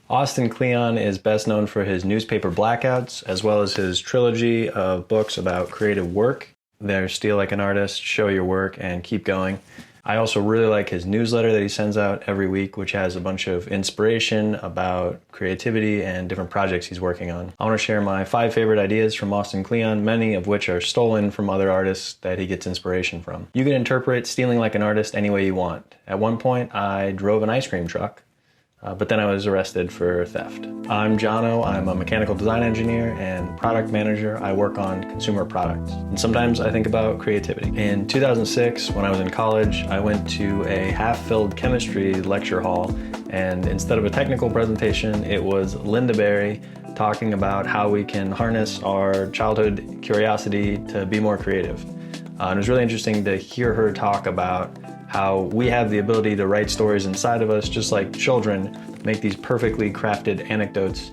Austin Kleon is best known for his newspaper blackouts, as well as his trilogy of books about creative work. They're Steal Like an Artist, Show Your Work, and Keep Going. I also really like his newsletter that he sends out every week, which has a bunch of inspiration about creativity and different projects he's working on. I want to share my 5 favorite ideas from Austin Kleon, many of which are stolen from other artists that he gets inspiration from. You can interpret stealing like an artist any way you want. At one point, I drove an ice cream truck, but then I was arrested for theft. I'm Jono. I'm a mechanical design engineer and product manager. I work on consumer products. And sometimes I think about creativity. In 2006, when I was in college, I went to a half-filled chemistry lecture hall, and instead of a technical presentation, it was Linda Berry talking about how we can harness our childhood curiosity to be more creative. And it was really interesting to hear her talk about how we have the ability to write stories inside of us, just like children make these perfectly crafted anecdotes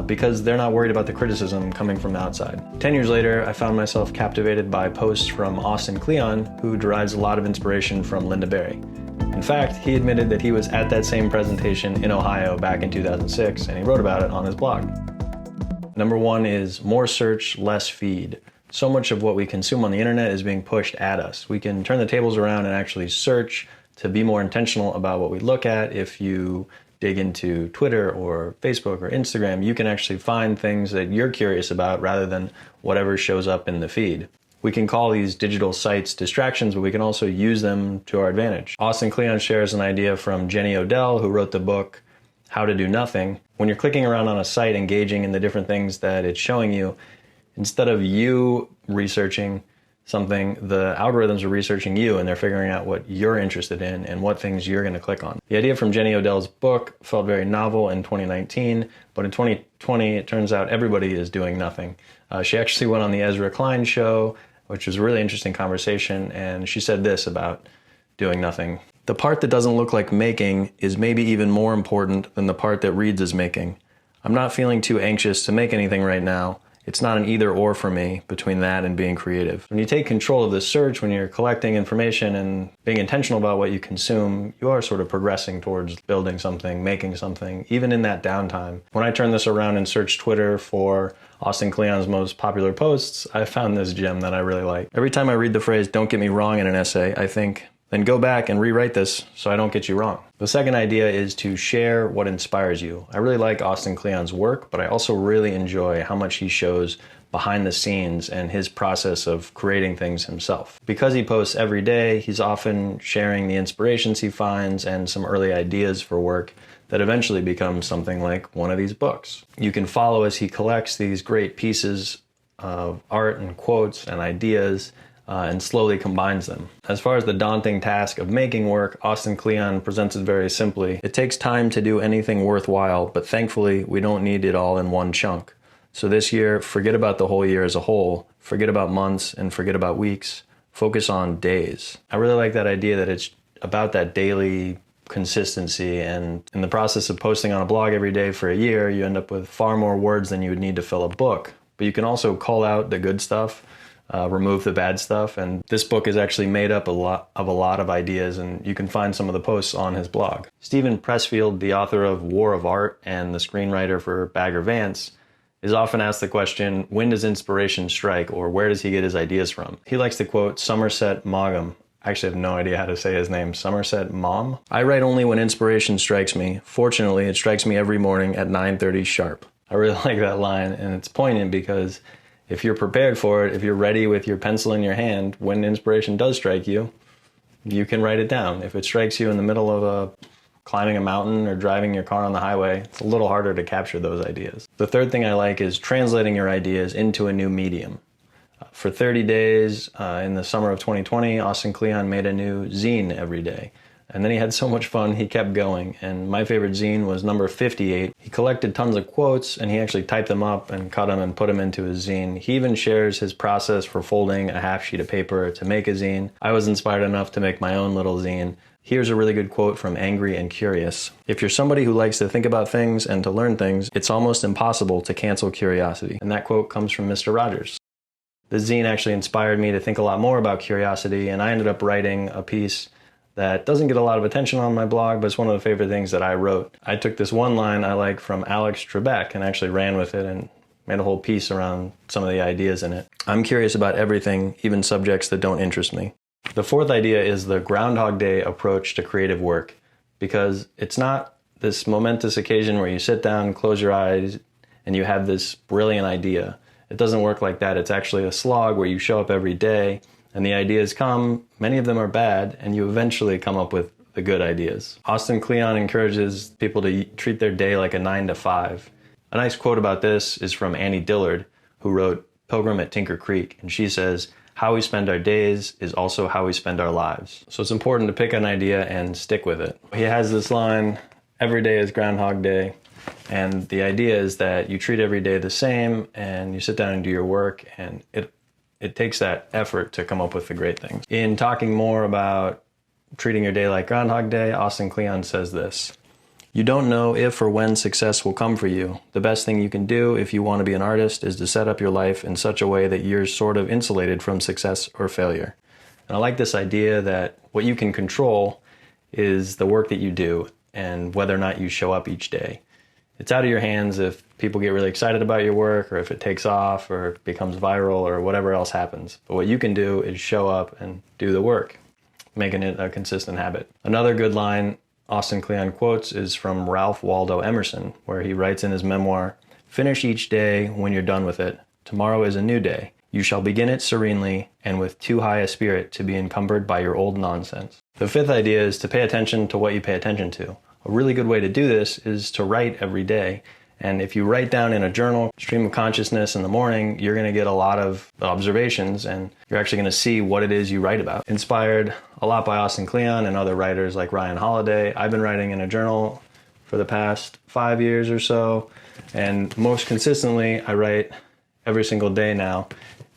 because they're not worried about the criticism coming from the outside. 10 years later, I found myself captivated by posts from Austin Kleon, who derives a lot of inspiration from Linda Berry. In fact, he admitted that he was at that same presentation in Ohio back in 2006, and he wrote about it on his blog. Number 1 is more search, less feed. So much of what we consume on the internet is being pushed at us. We can turn the tables around and actually search to be more intentional about what we look at. If you dig into Twitter or Facebook or Instagram, you can actually find things that you're curious about rather than whatever shows up in the feed. We can call these digital sites distractions, but we can also use them to our advantage. Austin Kleon shares an idea from Jenny Odell, who wrote the book How to Do Nothing. When you're clicking around on a site, engaging in the different things that it's showing you, instead of you researching something, the algorithms are researching you, and they're figuring out what you're interested in and what things you're going to click on. The idea from Jenny Odell's book felt very novel in 2019, but in 2020, it turns out everybody is doing nothing. She actually went on the Ezra Klein show, which was a really interesting conversation, and she said this about doing nothing. The part that doesn't look like making is maybe even more important than the part that reads as making. I'm not feeling too anxious to make anything right now. It's not an either or for me between that and being creative. When you take control of the search, when you're collecting information and being intentional about what you consume, you are sort of progressing towards building something, making something, even in that downtime. When I turned this around and searched Twitter for Austin Kleon's most popular posts, I found this gem that I really like. Every time I read the phrase, "don't get me wrong" in an essay, I think, then go back and rewrite this so I don't get you wrong. The second idea is to share what inspires you. I really like Austin Kleon's work, but I also really enjoy how much he shows behind the scenes and his process of creating things himself. Because he posts every day, he's often sharing the inspirations he finds and some early ideas for work that eventually becomes something like one of these books. You can follow as he collects these great pieces of art and quotes and ideas and slowly combines them. As far as the daunting task of making work, Austin Kleon presents it very simply. It takes time to do anything worthwhile, but thankfully we don't need it all in one chunk. So this year, forget about the whole year as a whole, forget about months, and forget about weeks. Focus on days. I really like that idea that it's about that daily consistency, and in the process of posting on a blog every day for a year, you end up with far more words than you would need to fill a book. But you can also call out the good stuff, remove the bad stuff, and this book is actually made up a lot of ideas, and you can find some of the posts on his blog. Stephen Pressfield, the author of War of Art and the screenwriter for Bagger Vance, is often asked the question, when does inspiration strike, or where does he get his ideas from? He likes to quote Somerset Maugham. I actually have no idea how to say his name. Somerset Maugham? I write only when inspiration strikes me. Fortunately, it strikes me every morning at 9:30 sharp. I really like that line, and it's poignant because if you're prepared for it, if you're ready with your pencil in your hand, when inspiration does strike you, you can write it down. If it strikes you in the middle of climbing a mountain or driving your car on the highway, it's a little harder to capture those ideas. The third thing I like is translating your ideas into a new medium. For 30 days in the summer of 2020, Austin Kleon made a new zine every day. And then he had so much fun, he kept going. And my favorite zine was number 58. He collected tons of quotes, and he actually typed them up and cut them and put them into his zine. He even shares his process for folding a half sheet of paper to make a zine. I was inspired enough to make my own little zine. Here's a really good quote from Angry and Curious. If you're somebody who likes to think about things and to learn things, it's almost impossible to cancel curiosity. And that quote comes from Mr. Rogers. The zine actually inspired me to think a lot more about curiosity, and I ended up writing a piece that doesn't get a lot of attention on my blog, but it's one of the favorite things that I wrote. I took this one line I like from Alex Trebek and actually ran with it and made a whole piece around some of the ideas in it. I'm curious about everything, even subjects that don't interest me. The fourth idea is the Groundhog Day approach to creative work, because it's not this momentous occasion where you sit down, close your eyes, and you have this brilliant idea. It doesn't work like that. It's actually a slog where you show up every day and the ideas come, many of them are bad, and you eventually come up with the good ideas. Austin Kleon encourages people to treat their day like a 9 to 5. A nice quote about this is from Annie Dillard, who wrote Pilgrim at Tinker Creek, and she says, "How we spend our days is also how we spend our lives." So it's important to pick an idea and stick with it. He has this line, "Every day is Groundhog Day," and the idea is that you treat every day the same and you sit down and do your work, and it takes that effort to come up with the great things. In talking more about treating your day like Groundhog Day, Austin Kleon says this: "You don't know if or when success will come for you. The best thing you can do if you want to be an artist is to set up your life in such a way that you're sort of insulated from success or failure." And I like this idea that what you can control is the work that you do and whether or not you show up each day. It's out of your hands if people get really excited about your work, or if it takes off, or it becomes viral, or whatever else happens. But what you can do is show up and do the work, making it a consistent habit. Another good line Austin Kleon quotes is from Ralph Waldo Emerson, where he writes in his memoir, "Finish each day when you're done with it. Tomorrow is a new day. You shall begin it serenely and with too high a spirit to be encumbered by your old nonsense." The fifth idea is to pay attention to what you pay attention to. A really good way to do this is to write every day. And if you write down in a journal, stream of consciousness in the morning, you're going to get a lot of observations and you're actually going to see what it is you write about. Inspired a lot by Austin Kleon and other writers like Ryan Holiday, I've been writing in a journal for the past 5 years or so. And most consistently, I write every single day now.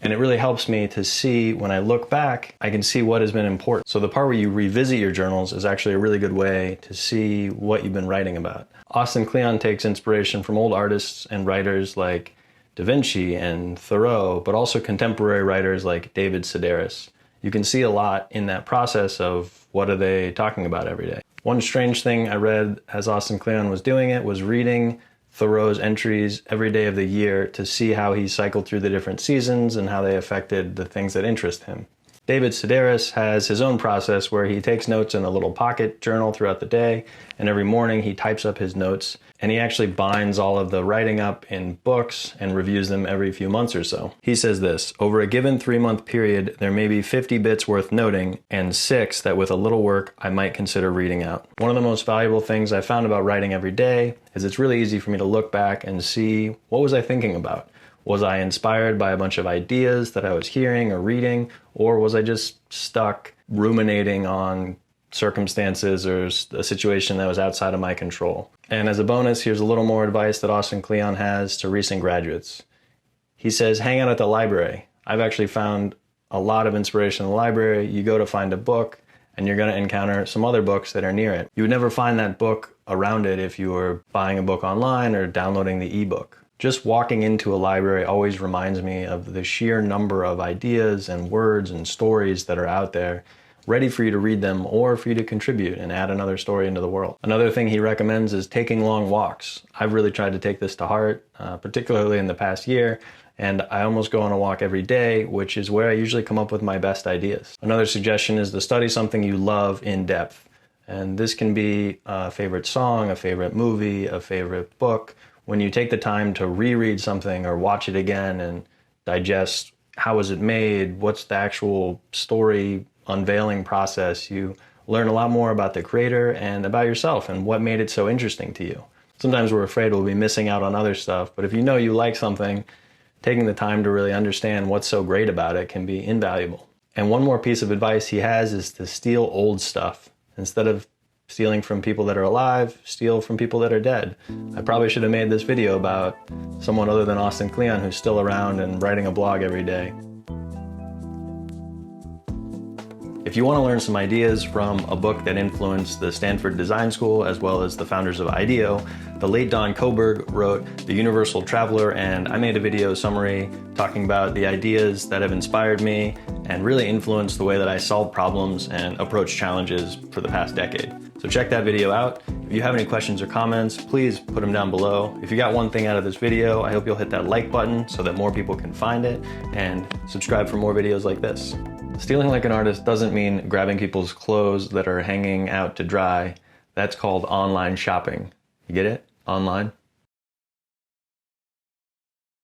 And it really helps me to see, when I look back, I can see what has been important. So the part where you revisit your journals is actually a really good way to see what you've been writing about. Austin Kleon takes inspiration from old artists and writers like Da Vinci and Thoreau, but also contemporary writers like David Sedaris. You can see a lot in that process of what are they talking about every day. One strange thing I read as Austin Kleon was doing it was reading Thoreau's entries every day of the year to see how he cycled through the different seasons and how they affected the things that interest him. David Sedaris has his own process where he takes notes in a little pocket journal throughout the day, and every morning he types up his notes, and he actually binds all of the writing up in books and reviews them every few months or so. He says this: "Over a given 3-month period, there may be 50 bits worth noting, and 6 that with a little work I might consider reading out." One of the most valuable things I found about writing every day is it's really easy for me to look back and see, what was I thinking about? Was I inspired by a bunch of ideas that I was hearing or reading, or was I just stuck ruminating on circumstances or a situation that was outside of my control? And as a bonus, here's a little more advice that Austin Kleon has to recent graduates. He says, hang out at the library. I've actually found a lot of inspiration in the library. You go to find a book, and you're going to encounter some other books that are near it. You would never find that book around it if you were buying a book online or downloading the ebook. Just walking into a library always reminds me of the sheer number of ideas and words and stories that are out there, ready for you to read them or for you to contribute and add another story into the world. Another thing he recommends is taking long walks. I've really tried to take this to heart, particularly in the past year, and I almost go on a walk every day, which is where I usually come up with my best ideas. Another suggestion is to study something you love in depth. And this can be a favorite song, a favorite movie, a favorite book. When you take the time to reread something or watch it again and digest how was it made, what's the actual story unveiling process, you learn a lot more about the creator and about yourself and what made it so interesting to you. Sometimes we're afraid we'll be missing out on other stuff, but if you know you like something, taking the time to really understand what's so great about it can be invaluable. And one more piece of advice he has is to steal old stuff. Instead of stealing from people that are alive, steal from people that are dead. I probably should have made this video about someone other than Austin Kleon who's still around and writing a blog every day. If you want to learn some ideas from a book that influenced the Stanford Design School as well as the founders of IDEO, the late Don Koberg wrote The Universal Traveler, and I made a video summary talking about the ideas that have inspired me and really influenced the way that I solve problems and approach challenges for the past decade. So check that video out. If you have any questions or comments, please put them down below. If you got one thing out of this video, I hope you'll hit that like button so that more people can find it, and subscribe for more videos like this. Stealing like an artist doesn't mean grabbing people's clothes that are hanging out to dry. That's called online shopping. You get it? Online.